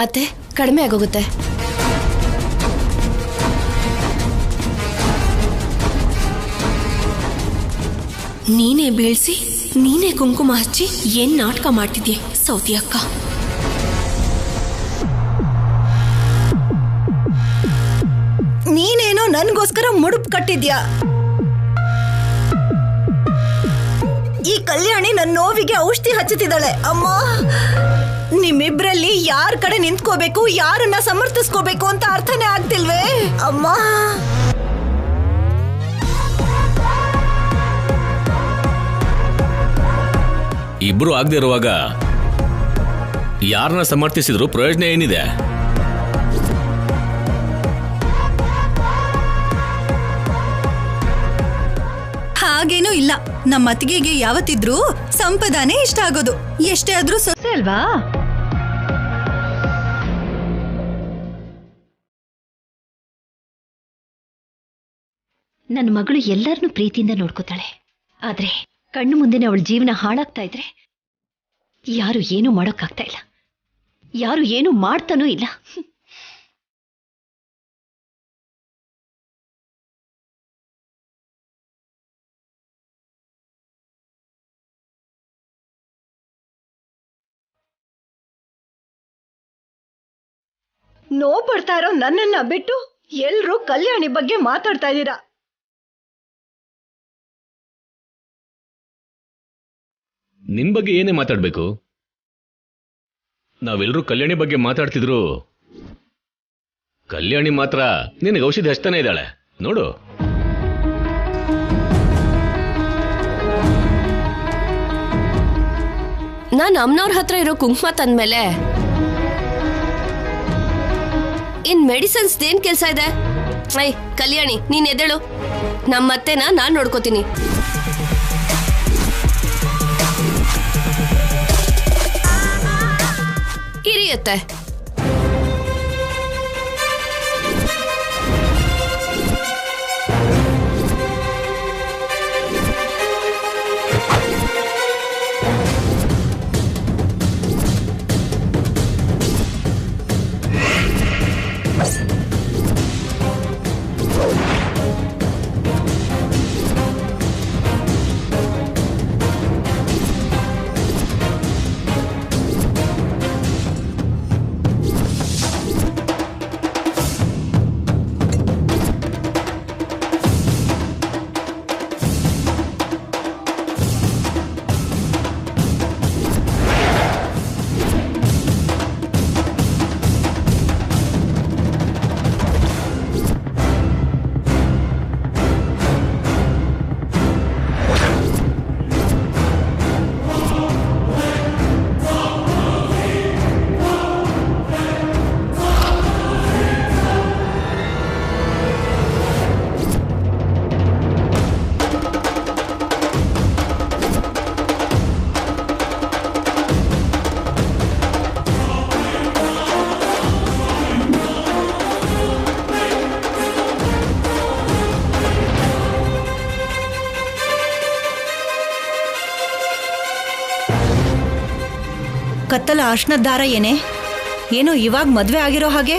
ಅತ್ತೆ ಕಡಿಮೆ ಆಗೋಗುತ್ತೆ. ನೀನೇ ಬೀಳ್ಸಿ ನೀನೇ ಕುಂಕುಮ ಹಚ್ಚಿ ಏನ್ ನಾಟಕ ಮಾಡ್ತಿದ್ಯೆ ಸೌತಿ ಅಕ್ಕ? ನೀನೇನೋ ನನ್ಗೋಸ್ಕರ ಮುಡುಪು ಕಟ್ಟಿದ್ಯಾ. ಈ ಕಲ್ಯಾಣಿ ನನ್ನ ನೋವಿಗೆ ಔಷಧಿ ಹಚ್ಚುತ್ತಿದ್ದಾಳೆ. ಅಮ್ಮ, ನಿಮ್ಮಿಬ್ರಲ್ಲಿ ಯಾರ ಕಡೆ ನಿಂತ್ಕೋಬೇಕು, ಯಾರನ್ನ ಸಮರ್ಥಿಸ್ಕೋಬೇಕು ಅಂತ ಅರ್ಥನೇ ಆಗ್ತಿಲ್ವೇ ಅಮ್ಮ? ಇಬ್ರು ಆಗದೆ ಇರುವಾಗ ಯಾರನ್ನ ಸಮರ್ಥಿಸಿದ್ರು ಪ್ರಯೋಜನ ಏನಿದೆ? ಹಾಗೇನೂ ಇಲ್ಲ. ನಮ್ಮ ಅತ್ತಿಗೆಗೆ ಯಾವತ್ತಿದ್ರೂ ಸಂಪದಾನೇ ಇಷ್ಟ ಆಗೋದು. ಎಷ್ಟೇ ಆದ್ರೂ ಸೊಸೆ ಅಲ್ವಾ? ನನ್ನ ಮಗಳು ಎಲ್ಲರನ್ನೂ ಪ್ರೀತಿಯಿಂದ ನೋಡ್ಕೋತಾಳೆ. ಆದ್ರೆ ಕಣ್ಣು ಮುಂದೆನೆ ಅವಳ ಜೀವನ ಹಾಳಾಗ್ತಾ ಇದ್ರೆ ಯಾರು ಏನೂ ಮಾಡೋಕ್ಕಾಗ್ತಾ ಇಲ್ಲ, ಯಾರು ಏನೂ ಮಾಡ್ತಾನೂ ಇಲ್ಲ. ನೋವು ಪಡ್ತಾ ಇರೋ ನನ್ನನ್ನ ಬಿಟ್ಟು ಎಲ್ರೂ ಕಲ್ಯಾಣಿ ಬಗ್ಗೆ ಮಾತಾಡ್ತಾ ಇದ್ದೀರಾ. ನಿನ್ ಬಗ್ಗೆ ಏನೇ ಮಾತಾಡ್ಬೇಕು? ನಾವೆಲ್ಲರೂ ಕಲ್ಯಾಣಿ ಬಗ್ಗೆ ಮಾತಾಡ್ತಿದ್ರು, ಕಲ್ಯಾಣಿ ಮಾತ್ರ ನಿನಗೆ ಔಷಧಿ ಹಚ್ತಾನೆ ಇದ್ದಾಳೆ ನೋಡು. ನಾನು ಅಮ್ಮನವ್ರ ಹತ್ರ ಇರೋ ಕುಂಕುಮ ತಂದ್ಮೇಲೆ ಇನ್ ಮೆಡಿಸಿನ್ಸ್ ಏನ್ ಕೆಲ್ಸ ಇದೆ? ಐ ಕಲ್ಯಾಣಿ, ನೀನ್ ಎದ್ದೇಳು. ನಮ್ಮತ್ತೆನ ನಾನ್ ನೋಡ್ಕೋತೀನಿ. ಇರಿಯತ್ತೆ. ಕತ್ತಲ ಅರ್ಶನದ ದಾರ ಏನೇ? ಏನೋ ಇವಾಗ ಮದ್ವೆ ಆಗಿರೋ ಹಾಗೆ.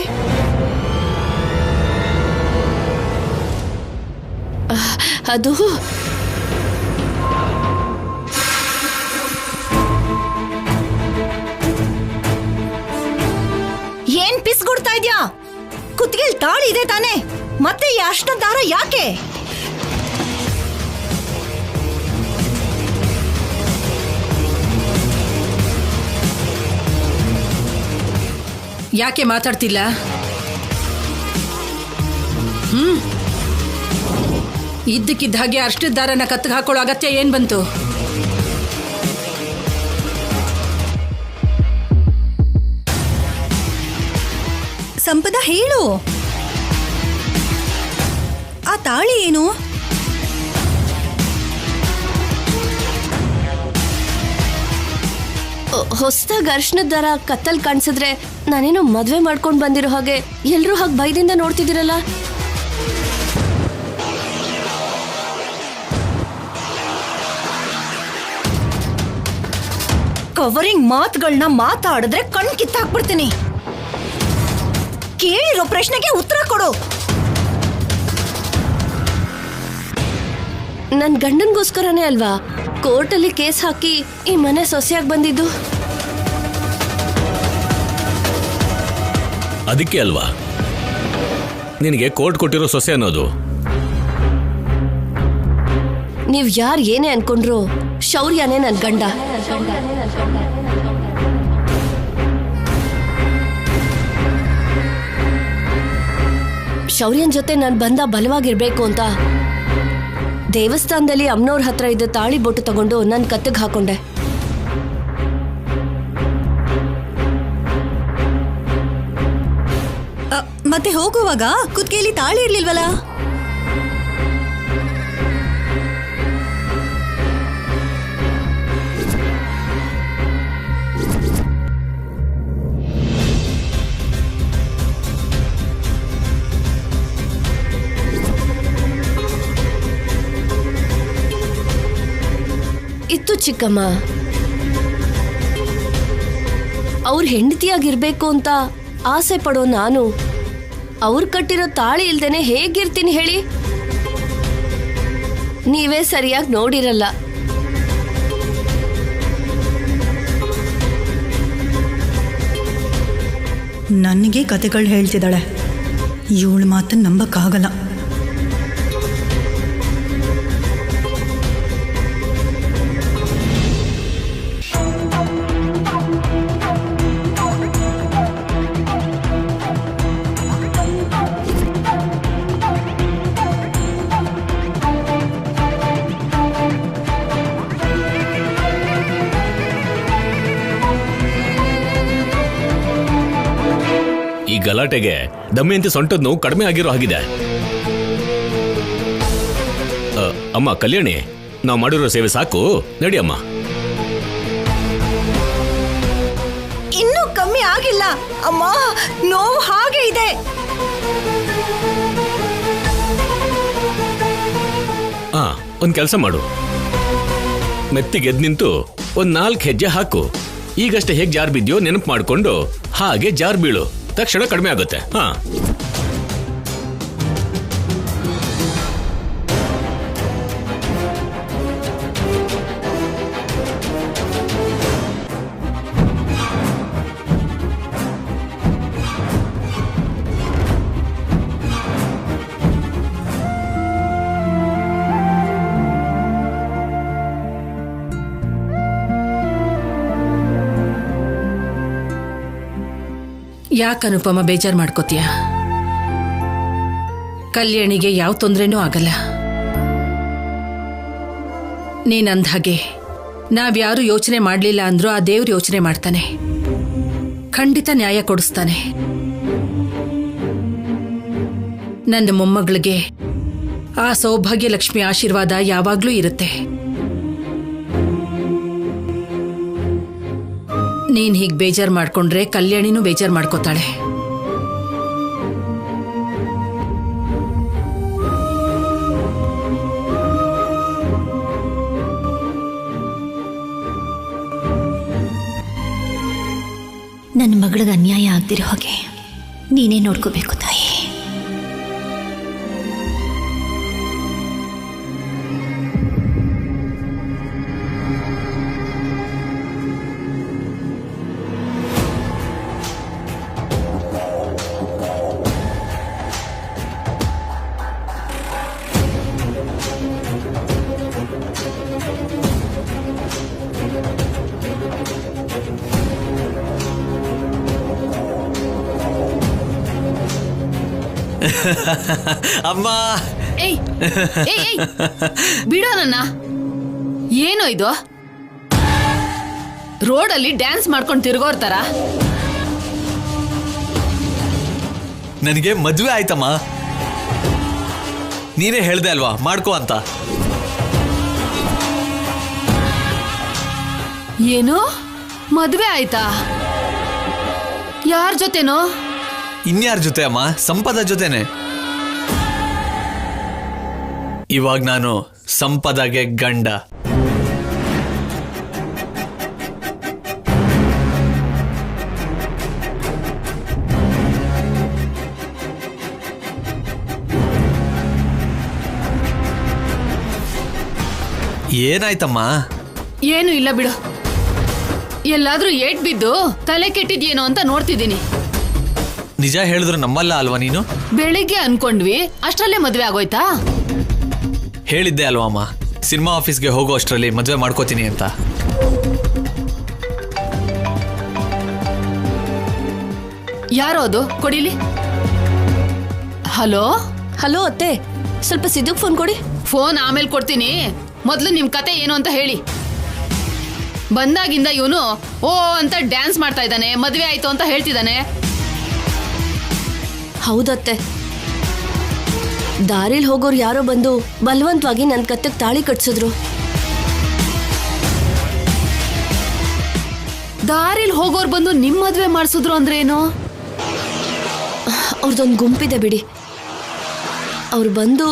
ಅದು ಏನ್ ಪಿಸ್ಗುಡ್ತಾ ಇದ್ಯಾ? ಕುತ್ತಿಗೆಲ್ ತಾಳಿ ಇದೆ ತಾನೆ, ಮತ್ತೆ ಈ ಅರ್ಶನದ ದಾರ ಯಾಕೆ? ಯಾಕೆ ಮಾತಾಡ್ತಿಲ್ಲ? ಇದ್ದಕ್ಕಿದ್ದ ಹಾಗೆ ಅರ್ಶನದ ದಾರನ ಕತ್ತಿಗೆ ಹಾಕೊಳ್ಳೋ ಅಗತ್ಯ ಏನ್ ಬಂತು? ಸಂಪದ ಹೇಳು, ಆ ತಾಳಿ ಏನು? ಹೊಸದಾಗಿ ಅರ್ಶನದ ದಾರ ಕತ್ತಲ್ ಕಾಣಿಸಿದ್ರೆ ನಾನೇನೋ ಮದ್ವೆ ಮಾಡ್ಕೊಂಡ್ ಬಂದಿರೋ ಹಾಗೆ ಎಲ್ರೂ ಹಾಗೆ ಭಯದಿಂದ ನೋಡ್ತಿದ್ದೀರಲ್ಲ. ಕವರಿಂಗ್ ಮಾತುಗಳನ್ನ ಮಾತಾಡಿದ್ರೆ ಕಣ್ ಕಿತ್ತಾಕ್ಬಿಡ್ತೀನಿ. ಕೇಳಿರೋ ಪ್ರಶ್ನೆಗೆ ಉತ್ತರ ಕೊಡು. ನನ್ ಗಂಡನ್ಗೋಸ್ಕರನೇ ಅಲ್ವಾ ಕೋರ್ಟಲ್ಲಿ ಕೇಸ್ ಹಾಕಿ ಈ ಮನೆ ಸೊಸೆಯಾಗಿ ಬಂದಿದ್ದು. ಅದಕ್ಕೆ ಅಲ್ವಾ ನಿನಗೆ ಕೋರ್ಟ್ ಕೊಟ್ಟಿರೋ ಸೊಸೆ ಅನ್ನೋದು. ನೀವ್ ಯಾರು ಏನೇ ಅನ್ಕೊಂಡ್ರು ಶೌರ್ಯನೇ ನನ್ ಗಂಡ. ಶೌರ್ಯನ್ ಜೊತೆ ನನ್ ಬಂದ ಬಲವಾಗಿರ್ಬೇಕು ಅಂತ ದೇವಸ್ಥಾನದಲ್ಲಿ ಅಮ್ಮನವ್ರ ಹತ್ರ ಇದ್ದ ತಾಳಿ ಬೊಟ್ಟು ತಗೊಂಡು ನನ್ ಕತ್ತಿಗೆ ಹಾಕೊಂಡೆ. ಮತ್ತೆ ಹೋಗುವಾಗ ಕುತ್ತಿಗೆಯಲ್ಲಿ ತಾಳಿ ಇರ್ಲಿಲ್ವಲ್ಲ? ಇತ್ತು ಚಿಕ್ಕಮ್ಮ. ಅವ್ರ ಹೆಂಡತಿಯಾಗಿರ್ಬೇಕು ಅಂತ ಆಸೆ ಪಡೋ ನಾನು ಅವ್ರು ಕಟ್ಟಿರೋ ತಾಳಿ ಇಲ್ದೇನೆ ಹೇಗಿರ್ತೀನಿ ಹೇಳಿ? ನೀವೇ ಸರಿಯಾಗಿ ನೋಡಿರಲ್ಲ. ನನಗೆ ಕತೆಗಳು ಹೇಳ್ತಿದ್ದಾಳೆ. ಇವಳ ಮಾತನ್ನು ನಂಬಕ್ಕಾಗಲ್ಲ. ಈ ಗಲಾಟೆಗೆ ದಮಯಂತಿ ಸೊಂಟದ ನೋವು ಕಡಿಮೆ ಆಗಿರೋ ಹಾಗಿದೆ. ಅಮ್ಮ ಕಲ್ಯಾಣಿ, ನಾವು ಮಾಡಿರೋ ಸೇವೆ ಸಾಕು, ನಡಿ ಅಮ್ಮ. ಇನ್ನೂ ಕಮ್ಮಿ ಆಗಿಲ್ಲ ಅಮ್ಮ, ನೋವು ಹಾಗೆ ಇದೆ. ಒಂದ್ ಕೆಲಸ ಮಾಡು, ಮೆತ್ತಿಗೆ ಎದ್ ನಿಂತು ಒಂದ್ 4 ಹೆಜ್ಜೆ ಹಾಕು. ಈಗಷ್ಟೇ ಹೇಗೆ ಜಾರ್ ಬಿದ್ಯೋ ನೆನಪು ಮಾಡ್ಕೊಂಡು ಹಾಗೆ ಜಾರ್ ಬೀಳು, ತಕ್ಷಣ ಕಡಿಮೆ ಆಗುತ್ತೆ. ಯಾಕೆ ಅನುಪಮ ಬೇಜಾರು ಮಾಡ್ಕೋತೀಯ? ಕಲ್ಯಾಣಿಗೆ ಯಾವ ತೊಂದರೆನೂ ಆಗಲ್ಲ. ನೀನಂದ ಹಾಗೆ ನಾವ್ಯಾರು ಯೋಚನೆ ಮಾಡಲಿಲ್ಲ ಅಂದ್ರೂ ಆ ದೇವ್ರು ಯೋಚನೆ ಮಾಡ್ತಾನೆ, ಖಂಡಿತ ನ್ಯಾಯ ಕೊಡಿಸ್ತಾನೆ. ನನ್ನ ಮೊಮ್ಮಗಳಿಗೆ ಆ ಸೌಭಾಗ್ಯ ಲಕ್ಷ್ಮಿ ಆಶೀರ್ವಾದ ಯಾವಾಗ್ಲೂ ಇರುತ್ತೆ. ನೀನ್ ಹೀಗೆ ಬೇಜಾರು ಮಾಡ್ಕೊಂಡ್ರೆ ಕಲ್ಯಾಣಿನೂ ಬೇಜಾರು ಮಾಡ್ಕೋತಾಳೆ. ನನ್ನ ಮಗಳಿಗೆ ಅನ್ಯಾಯ ಆಗ್ದಿರೋ ಹಾಗೆ ನೀನೇ ನೋಡ್ಕೋಬೇಕು ತಾಯಿ. ಅಮ್ಮ, ಏಯ್ ಬಿಡೋ ನನ್ನ. ಏನೋ ಇದು, ರೋಡಲ್ಲಿ ಡ್ಯಾನ್ಸ್ ಮಾಡ್ಕೊಂಡು ತಿರ್ಗೋರ್ತಾರ? ನನಗೆ ಮದುವೆ ಆಯ್ತಮ್ಮ. ನೀನೇ ಹೇಳ್ದೆ ಅಲ್ವಾ ಮಾಡ್ಕೋ ಅಂತ. ಏನು ಮದುವೆ ಆಯ್ತಾ? ಯಾರ ಜೊತೆನೋ? ಇನ್ಯಾರ ಜೊತೆ ಅಮ್ಮ? ಸಂಪದ ಜೊತೆನೆ. ಇವಾಗ ನಾನು ಸಂಪದಾಗೆ ಗಂಡ. ಏನಾಯ್ತಮ್ಮ? ಏನು ಇಲ್ಲ ಬಿಡು. ಎಲ್ಲಾದ್ರೂ ಏಟ್ ಬಿದ್ದು ತಲೆ ಕೆಟ್ಟಿದ್ಯೇನೋ ಅಂತ ನೋಡ್ತಿದ್ದೀನಿ. ನಿಜ ಹೇಳಿದ್ರು ನಮ್ಮಲ್ಲ ಅಲ್ವಾ ನೀನು? ಬೆಳಿಗ್ಗೆ ಅನ್ಕೊಂಡ್ವಿ, ಅಷ್ಟರಲ್ಲೇ ಮದ್ವೆ ಆಗೋಯ್ತಾ? ಹೇಳಿದ್ದೆ ಅಲ್ವಾ ಅಮ್ಮ, ಸಿನಿಮಾ ಆಫೀಸ್ಗೆ ಹೋಗೋ ಅಷ್ಟರಲ್ಲಿ ಮದುವೆ ಮಾಡ್ಕೋತೀನಿ ಅಂತ. ಯಾರೋ ಅದು? ಕೊಡಿಲಿ. ಹಲೋ ಹಲೋ ಅತ್ತೆ, ಸ್ವಲ್ಪ ಸಿದ್ದುಗ್ ಫೋನ್ ಕೊಡಿ. ಫೋನ್ ಆಮೇಲೆ ಕೊಡ್ತೀನಿ, ಮೊದಲು ನಿಮ್ ಕತೆ ಏನು ಅಂತ ಹೇಳಿ. ಬಂದಾಗಿಂದ ಇವನು ಓ ಅಂತ ಡ್ಯಾನ್ಸ್ ಮಾಡ್ತಾ ಇದ್ದಾನೆ, ಮದ್ವೆ ಆಯ್ತು ಅಂತ ಹೇಳ್ತಿದ್ದಾನೆ. ಹೌದತ್ತೆ, ದಾರಿಲ್ ಹೋಗೋರು ಯಾರೋ ಬಂದು ಬಲವಂತವಾಗಿ ನನ್ನ ಕತ್ತಕ್ಕೆ ತಾಳಿ ಕಟ್ಸಿದ್ರು. ದಾರಿಲ್ ಹೋಗೋರು ಬಂದು ನಿಮ್ ಮದ್ವೆ ಮಾಡಿಸಿದ್ರು ಅಂದ್ರೆ ಏನು? ಅವ್ರದೊಂದು ಗುಂಪಿದೆ ಬಿಡಿ. ಅವ್ರು ಬಂದು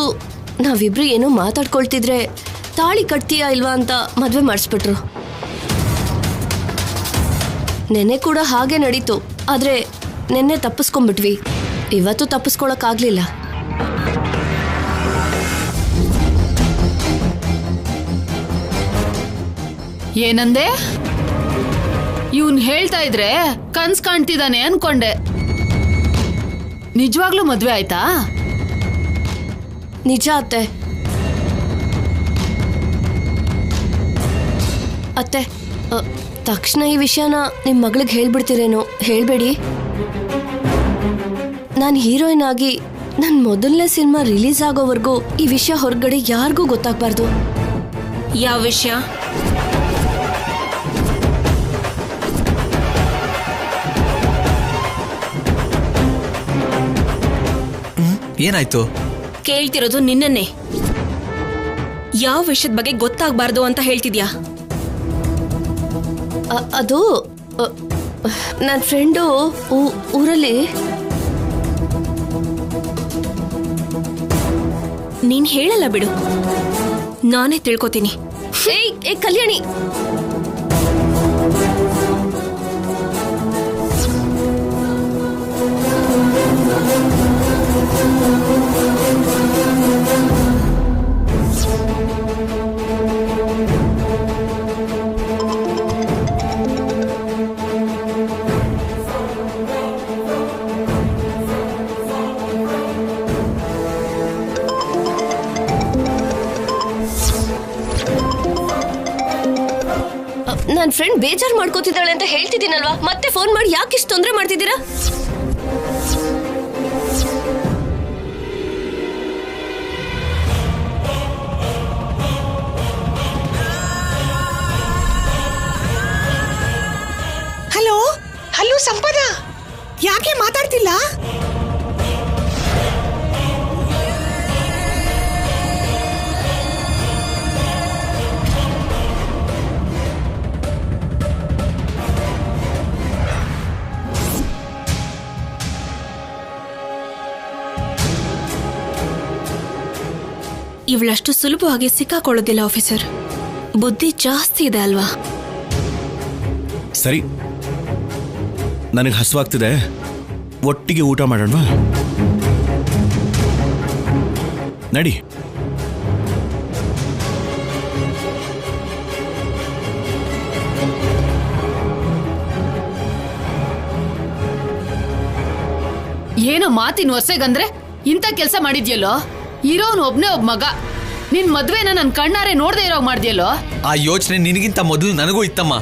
ನಾವಿಬ್ರು ಏನೋ ಮಾತಾಡ್ಕೊಳ್ತಿದ್ರೆ ತಾಳಿ ಕಟ್ತೀಯಾ ಇಲ್ವಾ ಅಂತ ಮದ್ವೆ ಮಾಡಿಸ್ಬಿಟ್ರು. ನೆನ್ನೆ ಕೂಡ ಹಾಗೆ ನಡೀತು, ಆದ್ರೆ ನೆನ್ನೆ ತಪ್ಪಿಸ್ಕೊಂಡ್ಬಿಟ್ವಿ. ಇವತ್ತು ತಪ್ಪಿಸ್ಕೊಳಕ್ಕಾಗ್ಲಿಲ್ಲ. ಏನಂದೆ? ಇವನ್ ಹೇಳ್ತಾ ಇದ್ರೆ ಕನ್ಸ್ ಕಾಣ್ತಿದ್ದಾನೆ ಅನ್ಕೊಂಡೆ. ನಿಜವಾಗ್ಲೂ ಮದ್ವೆ ಆಯ್ತಾ? ನಿಜ ಅತ್ತೆ. ಅತ್ತೆ, ತಕ್ಷಣ ಈ ವಿಷಯನ ನಿಮ್ಮ ಮಗಳಿಗೆ ಹೇಳ್ಬಿಡ್ತೀರೇನೋ? ಹೇಳ್ಬೇಡಿ. ನಾನು ಹೀರೋಯಿನ್ ಆಗಿ ನನ್ನ ಮೊದಲನೇ ಸಿನಿಮಾ ರಿಲೀಸ್ ಆಗೋವರೆಗೂ ಈ ವಿಷಯ ಹೊರಗಡೆ ಯಾರಿಗೂ ಗೊತ್ತಾಗಬಾರ್ದು. ಯಾವ ವಿಷಯ? ಏನಾಯ್ತು? ಕೇಳ್ತಿರೋದು ನಿನ್ನನ್ನೇ. ಯಾವ ವಿಷಯದ ಬಗ್ಗೆ ಗೊತ್ತಾಗಬಾರ್ದು ಅಂತ ಹೇಳ್ತಿದ್ಯಾ? ಅದು ನನ್ನ ಫ್ರೆಂಡು ಊರಲ್ಲಿ. ನೀನ್ ಹೇಳಲ್ಲ ಬಿಡು, ನಾನೇ ತಿಳ್ಕೊತೀನಿ. ಏ ಕಲ್ಯಾಣಿ, ನನ್ನ ಫ್ರೆಂಡ್ ಬೇಜಾರು ಮಾಡ್ಕೋತಿದ್ದಾಳೆ ಅಂತ ಹೇಳ್ತಿದ್ದೀನಲ್ವಾ, ಮತ್ತೆ ಫೋನ್ ಮಾಡಿ ಯಾಕೆ ಇಷ್ಟು ತೊಂದರೆ ಮಾಡ್ತಿದ್ದೀರಾ? ಹಲೋ ಹಲೋ ಸಂಪದ, ಯಾಕೆ ಮಾತಾಡ್ತಿಲ್ಲ? ಇವಳಷ್ಟು ಸುಲಭವಾಗಿ ಸಿಕ್ಕಾಕೊಳ್ಳೋದಿಲ್ಲ ಆಫೀಸರ್. ಬುದ್ಧಿ ಜಾಸ್ತಿ ಇದೆ ಅಲ್ವಾ? ಸರಿ, ನನಗೆ ಹಸುವಾಗ್ತಿದೆ, ಒಟ್ಟಿಗೆ ಊಟ ಮಾಡೋಣವಾ? ನಡಿ. ಏನೋ ಮಾತಿನ ಹೊಸೆಗಂದ್ರೆ ಇಂಥ ಕೆಲಸ ಮಾಡಿದ್ಯಲ್ಲೋ. ಇರೋನು ಒಬ್ನೇ ಒಬ್ಬ ಮಗ, ನಿನ್ ಮದ್ವೆನ ನನ್ ಕಣ್ಣಾರೆ ನೋಡ್ದೆ ಇರೋ ಮಾಡ್ದ್ಯಲ್ಲೋ. ಆ ಯೋಚನೆ ನಿನಗಿಂತ ಮೊದಲು ನನಗೂ ಇತ್ತಮ್ಮ,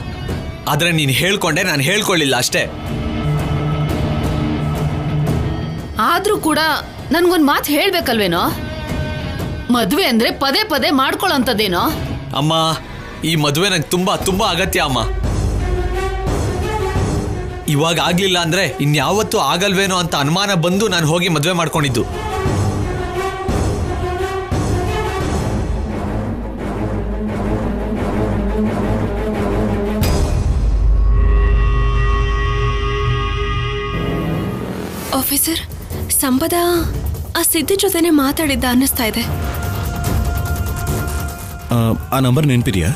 ಆದ್ರೆ ನೀನು ಹೇಳ್ಕೊಂಡೆ, ನಾನು ಹೇಳ್ಕೊಳ್ಳಿಲ್ಲ ಅಷ್ಟೇ. ಆದ್ರೂ ಕೂಡ ನನ್ಗೊಂದ್ ಮಾತು ಹೇಳ್ಬೇಕಲ್ವೇನೋ? ಮದ್ವೆ ಅಂದ್ರೆ ಪದೇ ಪದೇ ಮಾಡ್ಕೊಳ್ಳೋಂಥದ್ದೇನೋ? ಅಮ್ಮ, ಈ ಮದುವೆ ನಂಗೆ ತುಂಬಾ ತುಂಬಾ ಅಗತ್ಯ ಅಮ್ಮ. ಇವಾಗ ಆಗ್ಲಿಲ್ಲ ಅಂದ್ರೆ ಇನ್ಯಾವತ್ತೂ ಆಗಲ್ವೇನೋ ಅಂತ ಅನುಮಾನ ಬಂದು ನಾನು ಹೋಗಿ ಮದುವೆ ಮಾಡ್ಕೊಂಡಿದ್ದು. ಆಫೀಸರ್, ಸಂಪದ ಆ ಸಿದ್ದು ಜೊತೆನೆ ಮಾತಾಡಿದ್ದ ಅನ್ನಿಸ್ತಾ ಇದೆ. ಆ ನಂಬರ್ ನೆನಪಿದೆಯಾ?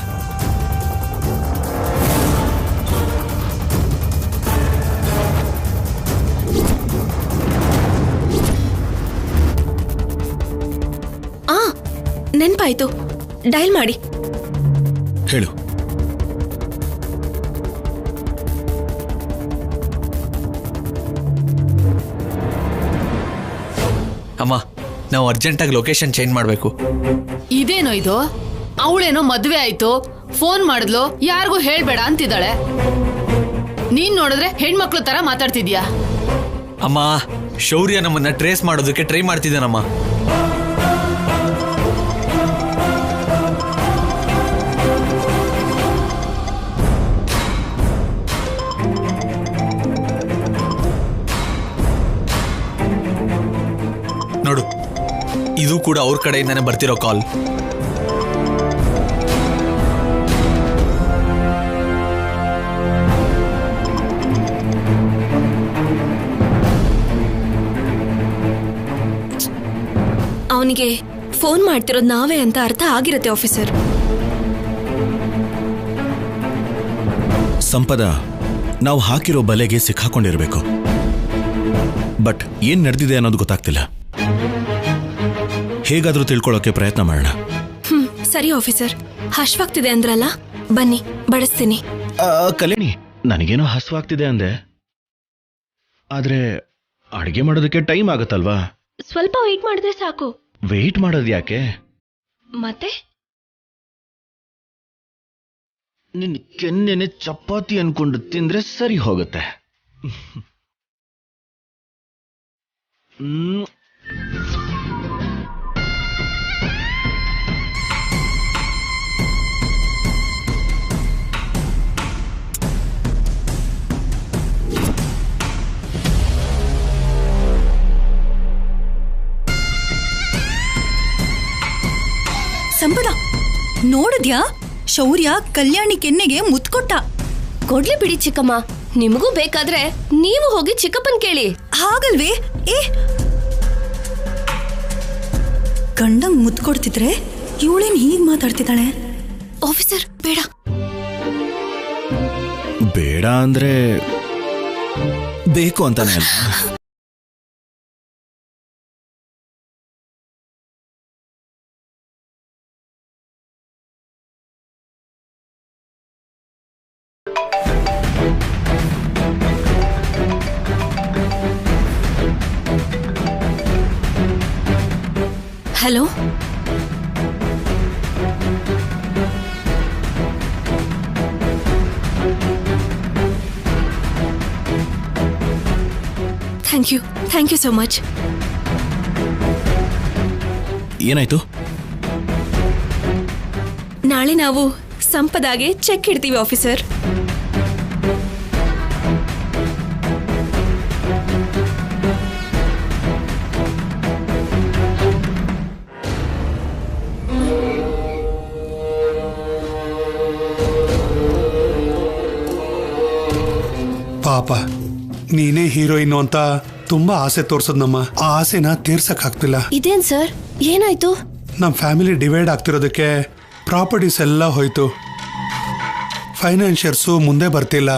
ನೆನ್ಪಾಯ್ತು, ಡಯಲ್ ಮಾಡಿ. ಹೇಳು. ಅಮ್ಮ, ನಾವು ಅರ್ಜೆಂಟಾಗಿ ಲೊಕೇಶನ್ ಚೇಂಜ್ ಮಾಡಬೇಕು. ಇದೇನೋ ಇದು? ಅವಳೇನೋ ಮದ್ವೆ ಆಯ್ತು, ಫೋನ್ ಮಾಡಿದ್ಲು, ಯಾರಿಗೂ ಹೇಳ್ಬೇಡ ಅಂತಿದ್ದಾಳೆ. ನೀನ್ ನೋಡಿದ್ರೆ ಹೆಣ್ಮಕ್ಳು ತರ ಮಾತಾಡ್ತಿದ್ಯಾ? ಅಮ್ಮ, ಶೌರ್ಯ ನಮ್ಮನ್ನ ಟ್ರೇಸ್ ಮಾಡೋದಕ್ಕೆ ಟ್ರೈ ಮಾಡ್ತಿದ್ದಾನಮ್ಮ. ನೋಡು, ಇದು ಕೂಡ ಅವ್ರ ಕಡೆಯಿಂದಾನೆ ಬರ್ತಿರೋ ಕಾಲ್. ಅವನಿಗೆ ಫೋನ್ ಮಾಡ್ತಿರೋದು ನಾವೇ ಅಂತ ಅರ್ಥ ಆಗಿರುತ್ತೆ ಆಫೀಸರ್. ಸಂಪದ, ನಾವು ಹಾಕಿರೋ ಬಲೆಗೆ ಸಿಕ್ಕಾಕೊಂಡಿರ್ಬೇಕು. ಬಟ್ ಏನ್ ನಡೆದಿದೆ ಅನ್ನೋದು ಗೊತ್ತಾಗ್ತಿಲ್ಲ. ಹೇಗಾದ್ರೂ ತಿಳ್ಕೊಳ್ಳೋಕೆ ಪ್ರಯತ್ನ ಮಾಡೋಣ. ಸರಿ ಆಫೀಸರ್, ಹಶ್ವಾಗ್ತಿದೆ ಅಂದ್ರಲ್ಲ, ಬನ್ನಿ ಬಡಿಸ್ತೀನಿ. ಕಲ್ಯಾಣಿ, ನನಗೇನೋ ಹಸುವಾಗ್ತಿದೆ ಅಂದೆ, ಆದ್ರೆ ಅಡಿಗೆ ಮಾಡೋದಕ್ಕೆ ಟೈಮ್ ಆಗುತ್ತಲ್ವಾ? ಸ್ವಲ್ಪ ವೇಟ್ ಮಾಡಿದ್ರೆ ಸಾಕು. ವೇಟ್ ಮಾಡೋದು ಯಾಕೆ? ಮತ್ತೆ ನಿನ್ ಕೆನ್ನೆನೆ ಚಪಾತಿ ಅನ್ಕೊಂಡು ತಿಂದ್ರೆ ಸರಿ ಹೋಗುತ್ತೆ. ಸಂಪದ, ನೋಡಿದ್ಯಾ? ಶೌರ್ಯ ಕಲ್ಯಾಣಿ ಕೆನ್ನೆಗೆ ಮುತ್ಕೊಟ್ಟ. ಕೊಡ್ಲಿ ಬಿಡಿ ಚಿಕ್ಕಮ್ಮ, ನಿಮಗೂ ಬೇಕಾದ್ರೆ ನೀವು ಹೋಗಿ ಚಿಕ್ಕಪ್ಪನ್ ಕೇಳಿ. ಹಾಗಲ್ವೇ? ಗಂಡಂಗ್ ಮುತ್ಕೊಡ್ತಿದ್ರೆ ಇವಳೇನ್ ಹೀಗ್ ಮಾತಾಡ್ತಿದ್ದಾಳೆ? ಆಫೀಸರ್ ಬೇಡ. ಬೇಡ ಅಂದ್ರೆ ಬೇಕು ಅಂತಾನೆ ಅಲ್ಲ. Hello, thank you so much. ಏನಾಯ್ತು? ನಾಳೆ ನಾವು ಸಂಪದಾಗೆ ಚೆಕ್ ಇಡ್ತೀವಿ ಆಫೀಸರ್. ಪಾಪ, ನೀನೇ ಹೀರೋಯಿನ್ ಅಂತ ತುಂಬಾ ಆಸೆ ತೋರ್ಸದ್ನಮ್ಮ. ಆ ಆಸೆನ ತೀರ್ಸಕ್ ಆಗ್ತಿಲ್ಲ. ಇದೇನ್ ಸರ್, ಏನಾಯ್ತು? ನಮ್ ಫ್ಯಾಮಿಲಿ ಡಿವೈಡ್ ಆಗ್ತಿರೋದಕ್ಕೆ ಪ್ರಾಪರ್ಟೀಸ್ ಎಲ್ಲ ಹೋಯ್ತು. ಫೈನಾನ್ಷಿಯರ್ಸು ಮುಂದೆ ಬರ್ತಿಲ್ಲ.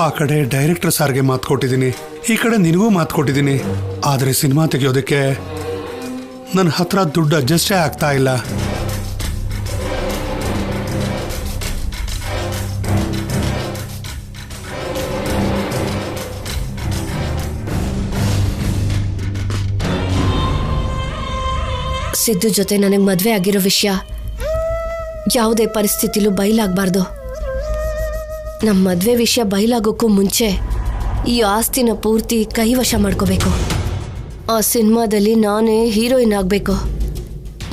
ಆ ಕಡೆ ಡೈರೆಕ್ಟರ್ ಸಾರ್ಗೆ ಮಾತು ಕೊಟ್ಟಿದ್ದೀನಿ, ಈ ಕಡೆ ನಿನಗೂ ಮಾತು ಕೊಟ್ಟಿದ್ದೀನಿ. ಆದ್ರೆ ಸಿನಿಮಾ ತೆಗೆಯೋದಕ್ಕೆ ನನ್ನ ಹತ್ರ ದುಡ್ಡು ಅಡ್ಜಸ್ಟೇ ಆಗ್ತಾ ಇಲ್ಲ. ಸಿದ್ದು ಜೊತೆ ನನಗೆ ಮದುವೆ ಆಗಿರೋ ವಿಷಯ ಯಾವುದೇ ಪರಿಸ್ಥಿತಿಲೂ ಬಯಲಾಗಬಾರ್ದು. ನಮ್ಮ ಮದುವೆ ವಿಷಯ ಬಯಲಾಗೋಕ್ಕೂ ಮುಂಚೆ ಈ ಆಸ್ತಿನ ಪೂರ್ತಿ ಕೈವಶ ಮಾಡ್ಕೋಬೇಕು. ಆ ಸಿನಿಮಾದಲ್ಲಿ ನಾನೇ ಹೀರೋಯಿನ್ ಆಗಬೇಕು.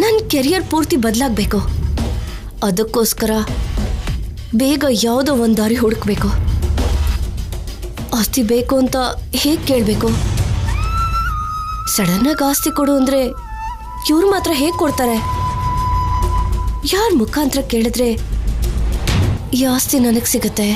ನನ್ನ ಕೆರಿಯರ್ ಪೂರ್ತಿ ಬದಲಾಗಬೇಕು. ಅದಕ್ಕೋಸ್ಕರ ಬೇಗ ಯಾವುದೋ ಒಂದು ದಾರಿ ಹುಡುಕ್ಬೇಕು. ಆಸ್ತಿ ಬೇಕು ಅಂತ ಹೇಗೆ ಕೇಳಬೇಕು? ಸಡನ್ನಾಗಿ ಆಸ್ತಿ ಕೊಡು ಅಂದರೆ ಇವ್ರು ಮಾತ್ರ ಹೇಗೆ ಕೊಡ್ತಾರೆ? ಯಾರ ಮುಖಾಂತರ ಕೇಳಿದ್ರೆ ಈ ಆಸ್ತಿ ನನಗೆ ಸಿಗುತ್ತೆ?